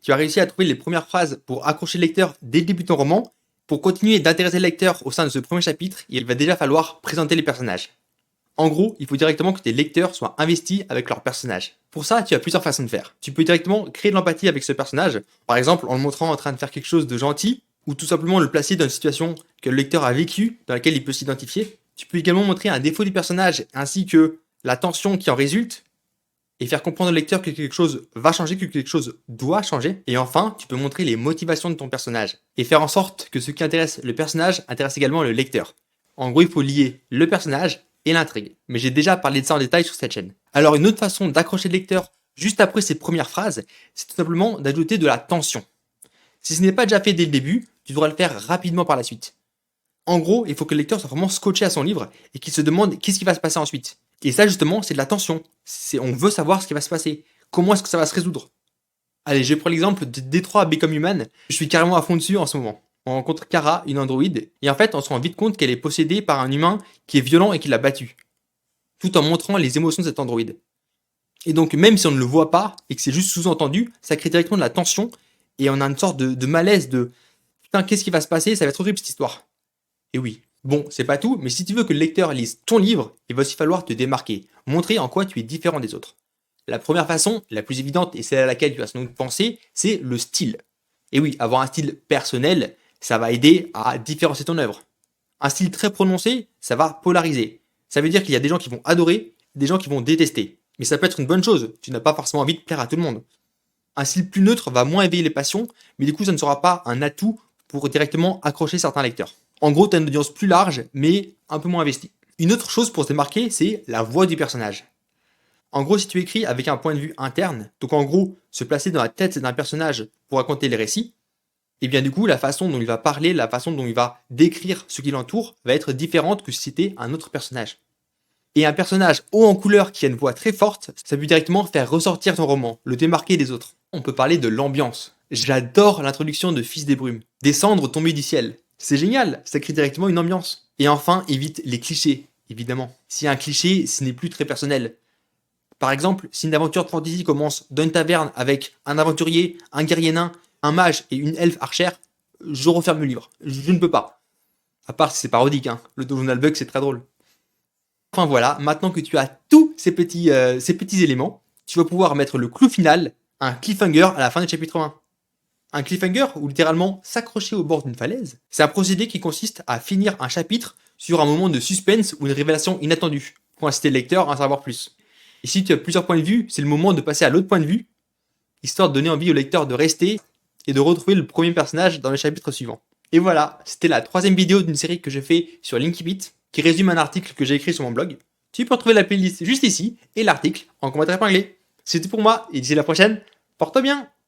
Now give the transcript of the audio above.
tu as réussi à trouver les premières phrases pour accrocher le lecteur dès le début de ton roman, pour continuer d'intéresser le lecteur au sein de ce premier chapitre, il va déjà falloir présenter les personnages. En gros, il faut directement que tes lecteurs soient investis avec leurs personnages. Pour ça, tu as plusieurs façons de faire. Tu peux directement créer de l'empathie avec ce personnage, par exemple en le montrant en train de faire quelque chose de gentil, ou tout simplement le placer dans une situation que le lecteur a vécue, dans laquelle il peut s'identifier. Tu peux également montrer un défaut du personnage, ainsi que la tension qui en résulte, et faire comprendre au lecteur que quelque chose va changer, que quelque chose doit changer. Et enfin, tu peux montrer les motivations de ton personnage, et faire en sorte que ce qui intéresse le personnage intéresse également le lecteur. En gros, il faut lier le personnage et l'intrigue. Mais j'ai déjà parlé de ça en détail sur cette chaîne. Alors une autre façon d'accrocher le lecteur juste après ces premières phrases, c'est tout simplement d'ajouter de la tension. Si ce n'est pas déjà fait dès le début, tu devras le faire rapidement par la suite. En gros, il faut que le lecteur soit vraiment scotché à son livre et qu'il se demande qu'est-ce qui va se passer ensuite. Et ça justement, c'est de la tension. On veut savoir ce qui va se passer. Comment est-ce que ça va se résoudre? Allez, je prends l'exemple de Détroit Become Human. Je suis carrément à fond dessus en ce moment. On rencontre Kara, une androïde, et en fait, on se rend vite compte qu'elle est possédée par un humain qui est violent et qui l'a battue, tout en montrant les émotions de cette androïde. Et donc, même si on ne le voit pas, et que c'est juste sous-entendu, ça crée directement de la tension, et on a une sorte de malaise de putain, qu'est-ce qui va se passer? Ça va être horrible cette histoire. Et oui, bon, c'est pas tout, mais si tu veux que le lecteur lise ton livre, il va aussi falloir te démarquer, montrer en quoi tu es différent des autres. La première façon, la plus évidente, et celle à laquelle tu vas sans doute penser, c'est le style. Et oui, avoir un style personnel, ça va aider à différencier ton œuvre. Un style très prononcé, ça va polariser. Ça veut dire qu'il y a des gens qui vont adorer, des gens qui vont détester. Mais ça peut être une bonne chose, tu n'as pas forcément envie de plaire à tout le monde. Un style plus neutre va moins éveiller les passions, mais du coup ça ne sera pas un atout pour directement accrocher certains lecteurs. En gros, tu as une audience plus large, mais un peu moins investie. Une autre chose pour se démarquer, c'est la voix du personnage. En gros, si tu écris avec un point de vue interne, donc en gros, se placer dans la tête d'un personnage pour raconter les récits, et bien du coup, la façon dont il va parler, la façon dont il va décrire ce qui l'entoure, va être différente que si c'était un autre personnage. Et un personnage haut en couleur qui a une voix très forte, ça peut directement faire ressortir ton roman, le démarquer des autres. On peut parler de l'ambiance. J'adore l'introduction de Fils des Brumes. Des cendres tombées du ciel. C'est génial, ça crée directement une ambiance. Et enfin, évite les clichés, évidemment. Si un cliché, ce n'est plus très personnel. Par exemple, si une aventure de fantasy commence dans une taverne avec un aventurier, un guerrier nain, un mage et une elfe archère, je referme le livre. Je ne peux pas. À part si c'est parodique, hein. Le Donald Bug, c'est très drôle. Enfin voilà, maintenant que tu as tous ces petits éléments, tu vas pouvoir mettre le clou final, un cliffhanger à la fin du chapitre 1. Un cliffhanger, ou littéralement s'accrocher au bord d'une falaise, c'est un procédé qui consiste à finir un chapitre sur un moment de suspense ou une révélation inattendue, pour inciter le lecteur à en savoir plus. Et si tu as plusieurs points de vue, c'est le moment de passer à l'autre point de vue, histoire de donner envie au lecteur de rester et de retrouver le premier personnage dans le chapitre suivant. Et voilà, c'était la troisième vidéo d'une série que j'ai fait sur Linkibit, qui résume un article que j'ai écrit sur mon blog. Tu peux retrouver la playlist juste ici, et l'article en commentaire épinglé. C'est tout pour moi, et d'ici la prochaine, porte-toi bien!